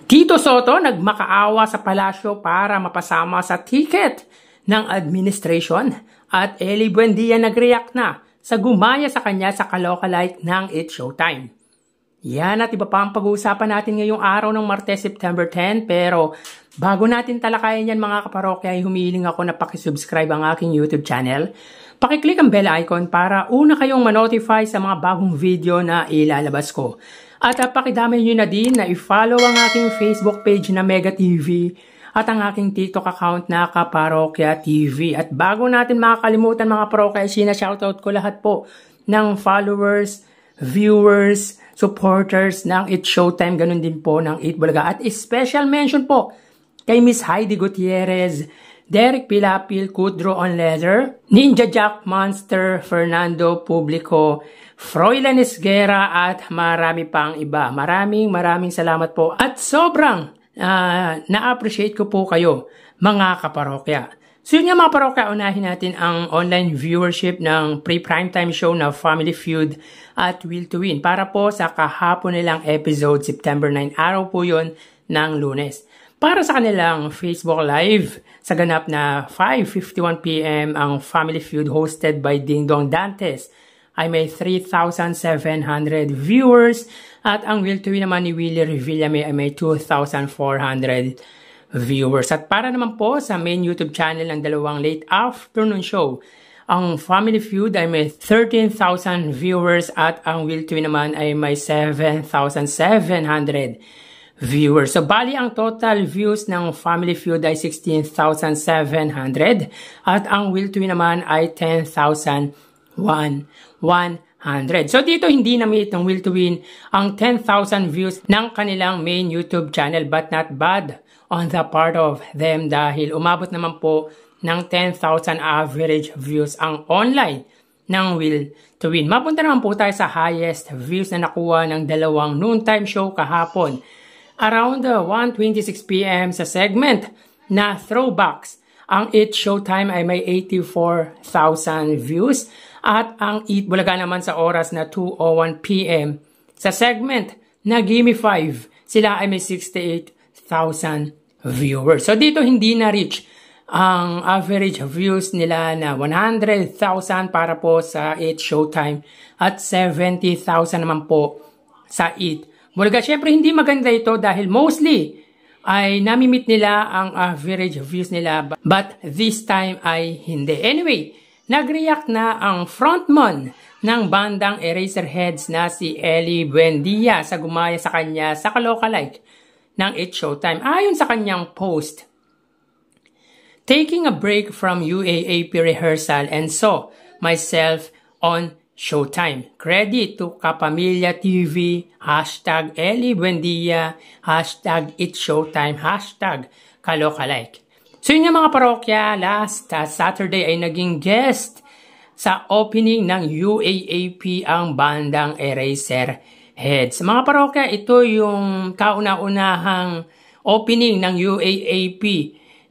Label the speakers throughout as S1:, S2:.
S1: Tito Soto nagmakaawa sa palasyo para mapasama sa ticket ng administration at Ellie Buendia nag-react na sa gumaya sa kanya sa kalokalike ng It's Showtime. Yan at iba pa ang pag-uusapan natin ngayong araw ng Martes, September 10. Pero bago natin talakayan yan mga kaparokya, ay humihiling ako na pakisubscribe ang aking YouTube channel. Pakiclick ang bell icon para una kayong manotify sa mga bagong video na ilalabas ko. At pakidamay nyo na din na i-follow ang aking Facebook page na Mega TV at ang aking TikTok account na Kaparokya TV. At bago natin makakalimutan mga parokya, shoutout ko lahat po ng followers, viewers, supporters ng It's Showtime, ganun din po ng Eat Bulaga. At special mention po kay Miss Heidi Gutierrez, Derek Pilapil, Kudro on Leather, Ninja Jack Monster, Fernando Publico, Froilan Esguera at marami pang iba. Maraming salamat po at sobrang na-appreciate ko po kayo mga kaparokya. So yun nga mga parokya, unahin natin ang online viewership ng pre-primetime show na Family Feud at Will to Win para po sa kahapon nilang episode September 9, araw po yun ng Lunes. Para sa kanilang Facebook Live sa ganap na 5:51 PM ang Family Feud hosted by Ding Dong Dantes ay may 3,700 viewers at ang Will to Win naman ni Willie Revillame ay may 2,400 viewers. At para naman po sa main YouTube channel ng dalawang late afternoon show, ang Family Feud ay may 13,000 viewers at ang Will to Win naman ay may 7,700 viewers. So bali ang total views ng Family Feud ay 16,700 at ang Will to Win naman ay 10,100. So dito hindi na-meet ng Will to Win ang 10,000 views ng kanilang main YouTube channel, but not bad on the part of them dahil umabot naman po ng 10,000 average views ang online ng Will to Win. Mapunta naman po tayo sa highest views na nakuha ng dalawang noontime show kahapon. Around 1:26 PM sa segment na Throwbacks, ang It's Showtime ay may 84,000 views at ang Eat Bulaga naman sa oras na 2:01 PM sa segment na Gimme 5, sila ay may 68,000 viewers. So dito hindi na-reach ang average views nila na 100,000 para po sa It's Showtime at 70,000 naman po sa Eat Bulaga. Siyempre hindi maganda ito dahil mostly ay nami-meet nila ang average views nila, but this time ay hindi. Anyway, nag-react na ang frontman ng bandang Eraserheads na si Ellie Buendia sa gumaya sa kanya sa kalokalike ng It's Showtime. Ayon sa kanyang post, taking a break from UAAP rehearsal and saw myself on Showtime. Credit to Kapamilya TV, hashtag Ellie Buendia, hashtag It's Showtime, hashtag kalokalike. So yun nga mga parokya, last Saturday ay naging guest sa opening ng UAAP ang bandang Eraserheads. Mga parokya, ito yung kauna-unahang opening ng UAAP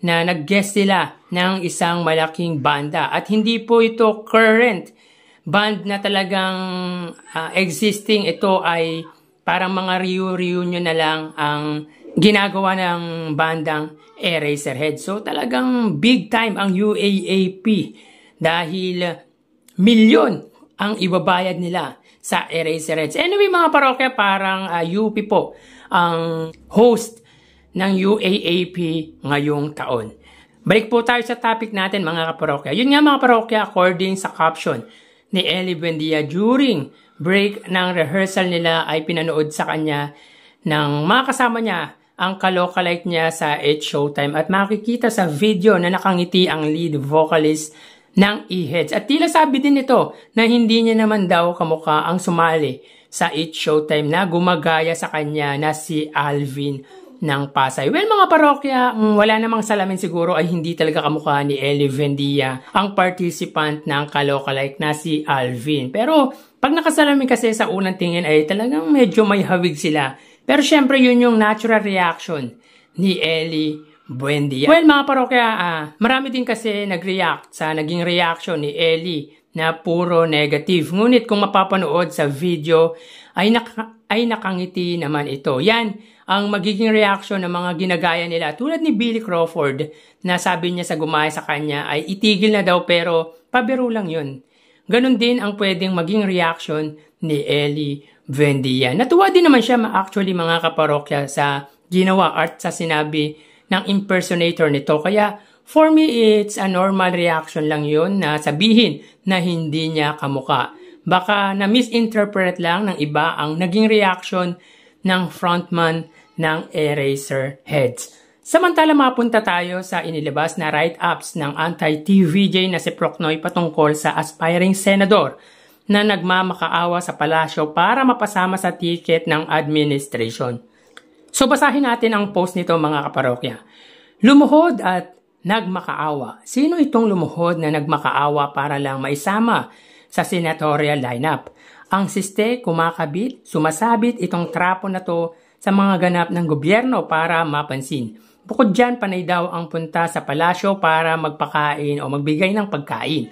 S1: na nag-guest sila ng isang malaking banda. At hindi po ito current band na talagang existing. Ito ay parang mga reunion na lang ang ginagawa ng bandang Eraserheads. So talagang big time ang UAAP dahil milyon ang ibabayad nila sa Eraserheads. Anyway mga parokya, parang UP po ang host ng UAAP ngayong taon. Balik po tayo sa topic natin mga kaparokya. Yun nga mga parokya, according sa caption ni Ellie Buendia, during break ng rehearsal nila ay pinanood sa kanya ng mga kasama niya ang kalokalike niya sa It's Showtime at makikita sa video na nakangiti ang lead vocalist ng E-Heads. At tila sabi din ito na hindi niya naman daw kamukha ang sumali sa It's Showtime na gumagaya sa kanya na si Alvin ng Pasay. Well mga parokya, wala namang salamin siguro ay hindi talaga kamukha ni Ellie Buendia ang participant ng kalokalike na si Alvin. Pero pag nakasalamin kasi sa unang tingin ay talagang medyo may hawig sila. Pero syempre yun yung natural reaction ni Ellie Buendia. Well mga parokya, marami din kasi nag-react sa naging reaction ni Ellie na puro negative. Ngunit kung mapapanood sa video ay nakangiti naman ito. Yan ang magiging reaction ng mga ginagaya nila. Tulad ni Billy Crawford na sabi niya sa gumaya sa kanya ay itigil na daw pero pabiro lang yun. Ganon din ang pwedeng maging reaction ni Ellie Buendia. Natuwa din naman siya actually mga kaparokya sa ginawa at sa sinabi ng impersonator nito. Kaya for me, it's a normal reaction lang yun na sabihin na hindi niya kamuka. Baka na-misinterpret lang ng iba ang naging reaction ng frontman ng Eraserheads. Samantala mapunta tayo sa inilabas na write-ups ng anti-TVJ na si Procnoy patungkol sa aspiring senador na nagmamakaawa sa palasyo para mapasama sa ticket ng administration. So basahin natin ang post nito mga kaparokya. Lumuhod at nagmakaawa. Sino itong lumuhod na nagmakaawa para lang maisama sa senatorial lineup? Ang siste, kumakabit, sumasabit itong trapo na to sa mga ganap ng gobyerno para mapansin. Bukod dyan, panay daw ang punta sa palasyo para magpakain o magbigay ng pagkain.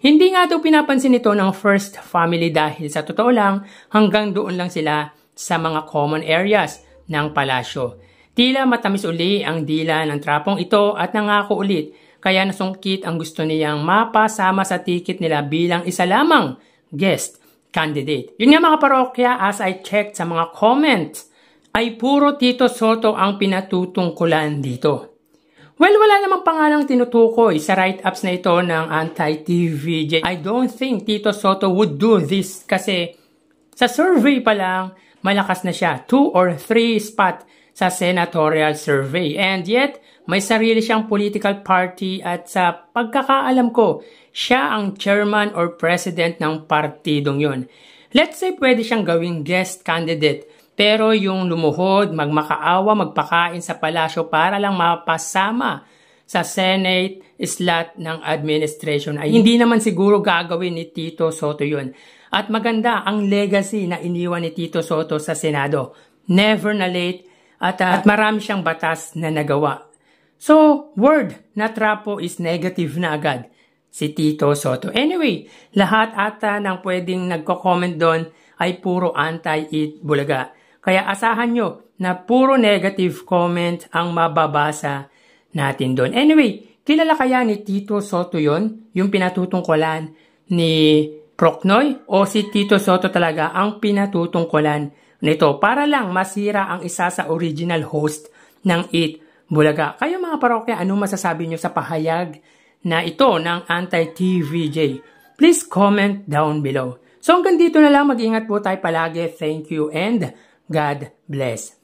S1: Hindi nga daw pinapansin ito ng First Family dahil sa totoo lang, hanggang doon lang sila sa mga common areas ng palasyo. Tila matamis uli ang dila ng trapong ito at nangako ulit, kaya nasungkit ang gusto niyang mapasama sa ticket nila bilang isa lamang guest candidate. Yun nga mga parokya, as I checked sa mga comments, ay puro Tito Sotto ang pinatutungkulan dito. Well, wala namang pangalang tinutukoy sa write-ups na ito ng anti-TVJ. I don't think Tito Sotto would do this kasi sa survey pa lang, malakas na siya. 2 or 3 spot sa senatorial survey. And yet, may sarili siyang political party at sa pagkakaalam ko, siya ang chairman or president ng partidong yun. Let's say pwede siyang gawing guest candidate. Pero yung lumuhod, magmakaawa, magpakain sa palasyo para lang mapasama sa Senate slot ng administration ay hindi naman siguro gagawin ni Tito Sotto yun. At maganda ang legacy na iniwan ni Tito Sotto sa Senado. Never na late at marami siyang batas na nagawa. So, word na trapo is negative na agad si Tito Sotto. Anyway, lahat ata ng pwedeng nagko-comment doon ay puro anti-Eat Bulaga. Kaya asahan nyo na puro negative comment ang mababasa natin doon. Anyway, kilala kaya ni Tito Sotto yon, yung pinatutungkulan ni Procnoy? O si Tito Sotto talaga ang pinatutungkulan nito para lang masira ang isa sa original host ng Eat Bulaga? Kayo mga parokya, ano masasabi nyo sa pahayag na ito ng anti-TVJ? Please comment down below. So hanggang dito na lang, mag-ingat po tayo palagi. Thank you and God bless.